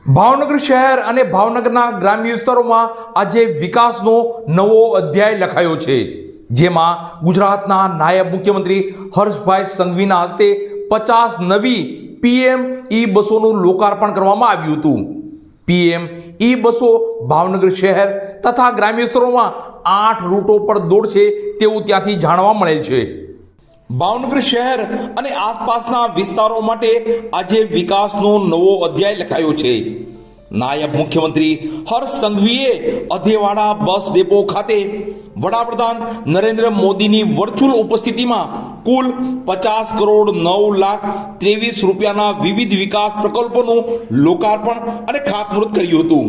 ભાવનગર શહેર અને ભાવનગરના ગ્રામ્ય વિસ્તારોમાં આજે વિકાસનો નવો અધ્યાય લખાયો છે, જેમાં ગુજરાતના નાયબ મુખ્યમંત્રી હર્ષભાઈ સંઘવીના હસ્તે 50 નવી પીએમ ઈ બસોનું લોકાર્પણ કરવામાં આવ્યું હતું। પીએમ ઈ બસો ભાવનગર શહેર તથા ગ્રામ્ય વિસ્તારોમાં 8 રૂટો પર દોડશે તેવું ત્યાંથી જાણવા મળેલ છે। ભાવનગર શહેર અને આસપાસના વિસ્તારો માટે આજે વિકાસનો નવો અધ્યાય લખાયો છે। નાયબ મુખ્યમંત્રી હર્ષ સંઘવીએ અધેવાડા બસ ડેપો ખાતે વડાપ્રધાન નરેન્દ્ર મોદીની વર્ચ્યુઅલ ઉપસ્થિતિમાં કુલ 50 કરોડ 9 લાખ 23 રૂપિયાના વિવિધ વિકાસ પ્રકલ્પોનું લોકાર્પણ અને ખાતમુહૂર્ત કર્યું હતું।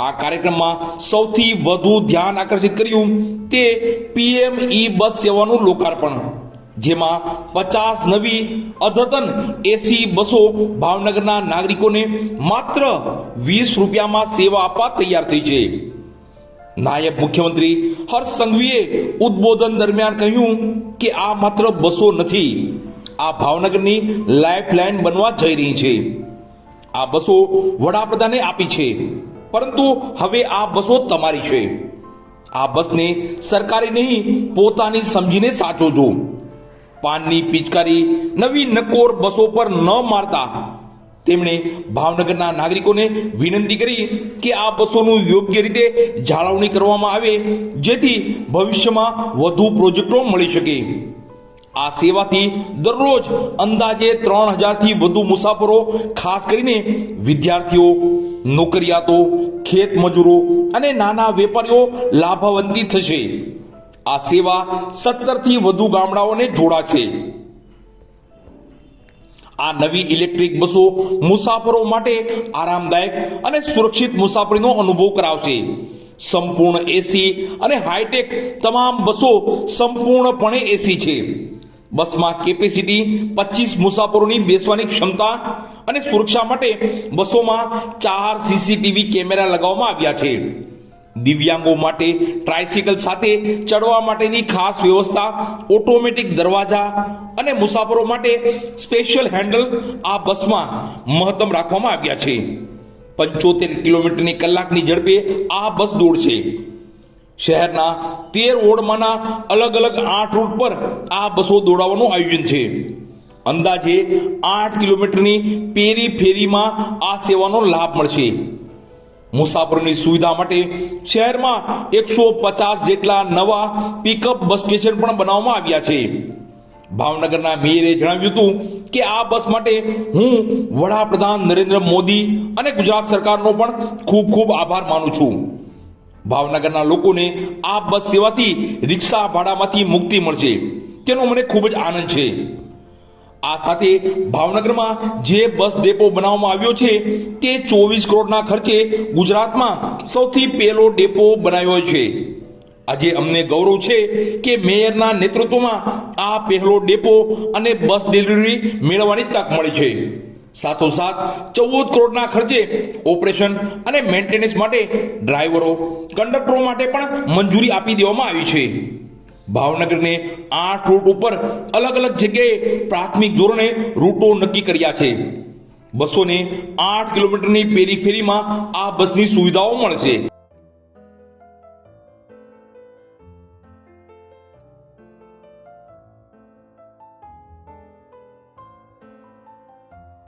આ કાર્યક્રમમાં સૌથી વધુ ધ્યાન આકર્ષિત કર્યું તે પીએમ ઈ બસ સેવાનું લોકાર્પણ, જેમાં 50 નવી અદ્યતન એસી બસો ભાવનગરના નાગરિકોને માત્ર 20 રૂપિયામાં સેવા આપવા તૈયાર થઈ છે। નાયબ મુખ્યમંત્રી હર્ષ સંઘવીએ ઉદ્બોધન દરમિયાન કહ્યું કે આ માત્ર બસો નથી, આ ભાવનગરની લાઇફલાઇન બનવા જઈ રહી છે। આ બસો વડાપ્રધાને આપી છે, પરંતુ હવે આ બસો તમારી છે। આ બસને સરકારી નહીં પોતાની સમજીને સાચવજો। પાનની પિચકારી નવી નક્કોર બસો પર ન મારતા તેમણે ભાવનગરના નાગરિકોને વિનંતી કરી કે આ બસોનું યોગ્ય રીતે જાળવણી કરવામાં આવે, જેથી ભવિષ્યમાં વધુ પ્રોજેક્ટો મળી શકે। આ સેવાથી દરરોજ અંદાજે 3000 થી વધુ મુસાફરો, ખાસ કરીને વિદ્યાર્થીઓ, નોકરિયાતો, ખેત મજૂરો અને નાના વેપારીઓ લાભાન્વિત થશે। આ સેવા 17 થી વધુ ગામડાઓને જોડાશે। આ નવી ઇલેક્ટ્રિક બસો મુસાફરો માટે આરામદાયક અને સુરક્ષિત મુસાફરીનો અનુભવ કરાવશે। સંપૂર્ણ એસી અને હાઈટેક તમામ બસો સંપૂર્ણપણે એસી છે। બસમાં કેપેસિટી 25 મુસાફરોની બેસવાની ક્ષમતા અને સુરક્ષા માટે બસોમાં 4 સીસીટીવી કેમેરા લગાવવામાં આવ્યા છે। દિવ્યાંગો માટે ટ્રાયસિકલ સાથે ચડવા માટેની ખાસ વ્યવસ્થા, ઓટોમેટિક દરવાજા અને મુસાફરો માટે સ્પેશિયલ હેન્ડલ આ બસમાં મહત્તમ રાખવામાં આવ્યા છે। 75 કિલોમીટરની કલાકની ઝડપે આ બસ દોડશે। શહેરના 13 વોર્ડમાંના અલગ અલગ 8 રૂટ પર આ બસો દોડાવવાનું આયોજન છે। અંદાજે 8 કિલોમીટરની પેરીફેરીમાં આ સેવાનો લાભ મળશે। મુસાફરોની સુવિધા માટે શહેરમાં 150 જેટલા નવા પિકઅપ બસ સ્ટેશન પણ બનાવવામાં આવ્યા છે। ભાવનગરના મેયરે જણાવ્યું હતું કે આ બસ માટે હું વડાપ્રધાન નરેન્દ્ર મોદી અને ગુજરાત સરકારનો પણ ખૂબ ખૂબ આભાર માનું છું। ભાવનગરના લોકોને આ બસ સેવાથી રિક્ષા ભાડામાંથી મુક્તિ મળશે, તેનો મને ખૂબ જ આનંદ છે। આ સાથે ભાવનગરમાં જે બસ ડેપો બનાવવામાં આવ્યો છે તે 24 કરોડના ખર્ચે ગુજરાતમાં સૌથી પહેલો ડેપો બનાવ્યો છે। આજે અમને ગૌરવ છે કે મેયરના નેતૃત્વમાં આ પહેલો ડેપો અને બસ ડિલિવરી મેળવવાની તક મળી છે। સાથોસાથ 14 કરોડના ખર્ચે ઓપરેશન અને મેન્ટેનન્સ માટે ડ્રાઈવરો, કંડક્ટરો માટે પણ મંજૂરી આપી દેવામાં આવી છે। ભાવનગરને 8 રૂટ ઉપર અલગ અલગ જગ્યાએ પ્રાથમિક ધોરણે રૂટો નક્કી કર્યા છે। બસોને 8 કિલોમીટરની પેરીફેરીમાં આ બસની સુવિધાઓ મળશે।